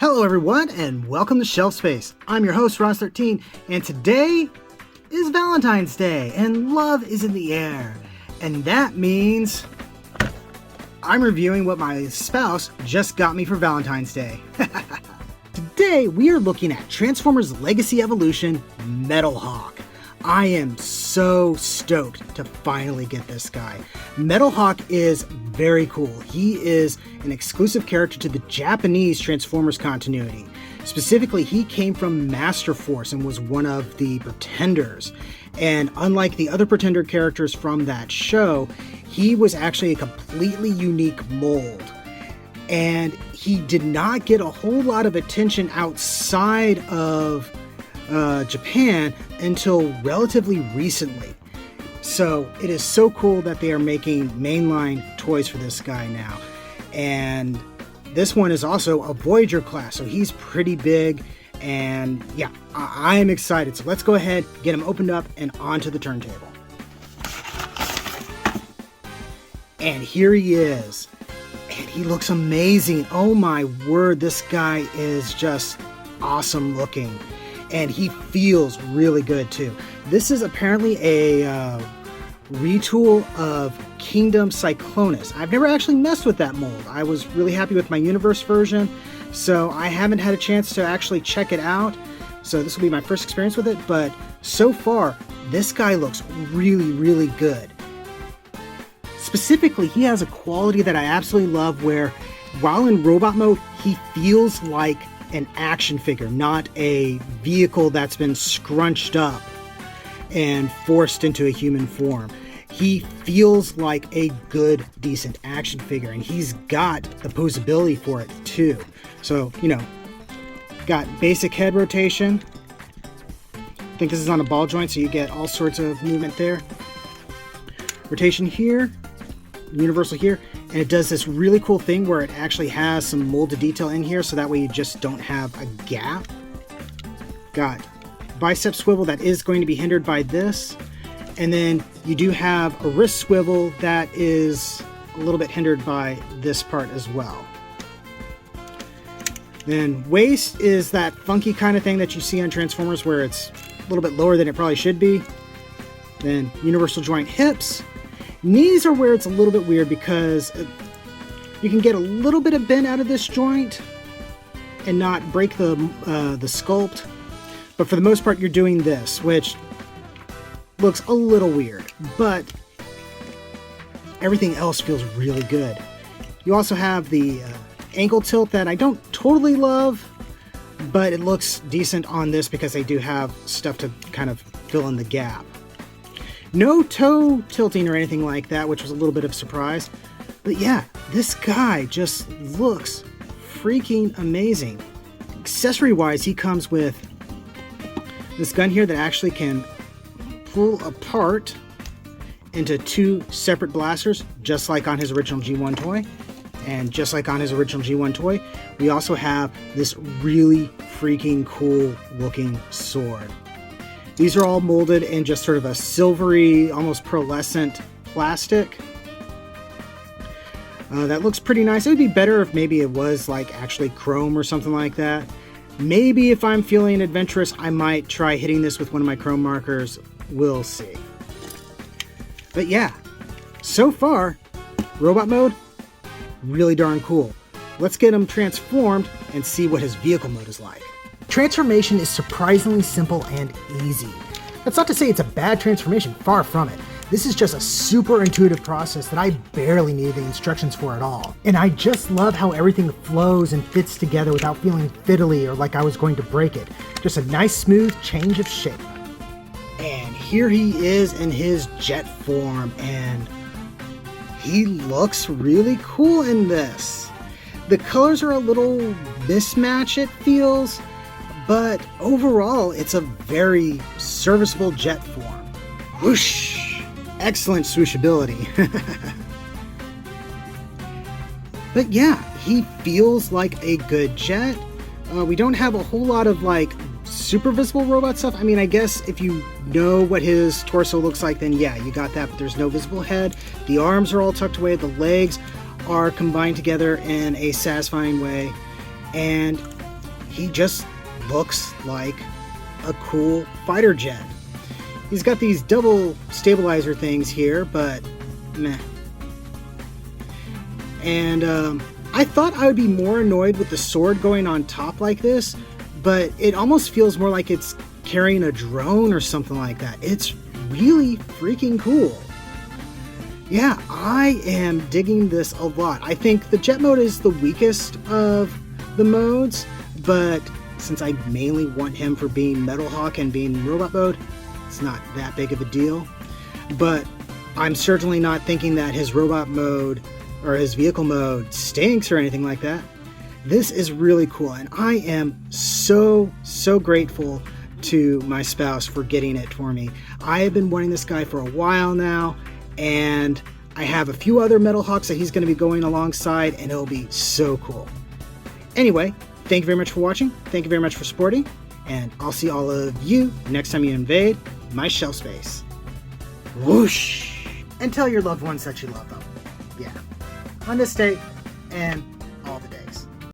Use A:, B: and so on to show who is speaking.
A: Hello everyone and welcome to Shelf Space. I'm your host Ross13 and today is Valentine's Day and love is in the air. And that means I'm reviewing what my spouse just got me for Valentine's Day. Today we are looking at Transformers Legacy Evolution Metalhawk. I am so stoked to finally get this guy. Metalhawk is very cool. He is an exclusive character to the Japanese Transformers continuity. Specifically, he came from Master Force and was one of the Pretenders. And unlike the other Pretender characters from that show, he was actually a completely unique mold. And he did not get a whole lot of attention outside of Japan until relatively recently. So it is so cool that they are making mainline toys for this guy now. And this one is also a Voyager class, so he's pretty big. And yeah, I am excited. So let's go ahead, get him opened up and onto the turntable. And here he is. And he looks amazing. Oh my word, this guy is just awesome looking. And he feels really good too. This is apparently a retool of Kingdom Cyclonus. I've never actually messed with that mold. I was really happy with my Universe version, so I haven't had a chance to actually check it out. So this will be my first experience with it, but so far, this guy looks really, really good. Specifically, he has a quality that I absolutely love where, while in robot mode, he feels like an action figure, not a vehicle that's been scrunched up and forced into a human form. He feels like a good, decent action figure, and he's got the posability for it too. So, you know, got basic head rotation. I think this is on a ball joint, so you get all sorts of movement there. Rotation here, universal here. And it does this really cool thing where it actually has some molded detail in here, so that way you just don't have a gap. Got bicep swivel that is going to be hindered by this. And then you do have a wrist swivel that is a little bit hindered by this part as well. Then waist is that funky kind of thing that you see on Transformers where it's a little bit lower than it probably should be. Then universal joint hips. Knees are where it's a little bit weird because you can get a little bit of bend out of this joint and not break the sculpt. But for the most part, you're doing this, which looks a little weird, but everything else feels really good. You also have the ankle tilt that I don't totally love, but it looks decent on this because they do have stuff to kind of fill in the gap. No toe tilting or anything like that, which was a little bit of a surprise. But yeah, this guy just looks freaking amazing. Accessory-wise, he comes with this gun here that actually can pull apart into two separate blasters, just like on his original G1 toy. And just like on his original G1 toy, we also have this really freaking cool looking sword. These are all molded in just sort of a silvery, almost pearlescent plastic. That looks pretty nice. It would be better if maybe it was like actually chrome or something like that. Maybe if I'm feeling adventurous, I might try hitting this with one of my chrome markers. We'll see. But yeah, so far, robot mode, really darn cool. Let's get him transformed and see what his vehicle mode is like. Transformation is surprisingly simple and easy. That's not to say it's a bad transformation, far from it. This is just a super intuitive process that I barely needed the instructions for at all. And I just love how everything flows and fits together without feeling fiddly or like I was going to break it. Just a nice smooth change of shape. And here he is in his jet form, and he looks really cool in this. The colors are a little mismatched, it feels. But overall, it's a very serviceable jet form. Whoosh! Excellent swooshability. But yeah, he feels like a good jet. We don't have a whole lot of like super visible robot stuff. I mean, I guess if you know what his torso looks like, then yeah, you got that, but there's no visible head. The arms are all tucked away. The legs are combined together in a satisfying way. And he just looks like a cool fighter jet. He's got these double stabilizer things here, but meh. And I thought I would be more annoyed with the sword going on top like this, but it almost feels more like it's carrying a drone or something like that. It's really freaking cool. Yeah, I am digging this a lot. I think the jet mode is the weakest of the modes, but since I mainly want him for being Metalhawk and being robot mode, it's not that big of a deal. But I'm certainly not thinking that his robot mode or his vehicle mode stinks or anything like that. This is really cool, and I am so grateful to my spouse for getting it for me. I have been wanting this guy for a while now, and I have a few other Metalhawks that he's going to be going alongside, and it'll be so cool. Anyway, thank you very much for watching. Thank you very much for supporting, and I'll see all of you next time you invade my shelf space. Whoosh! And tell your loved ones that you love them. Yeah. On this date and all the days.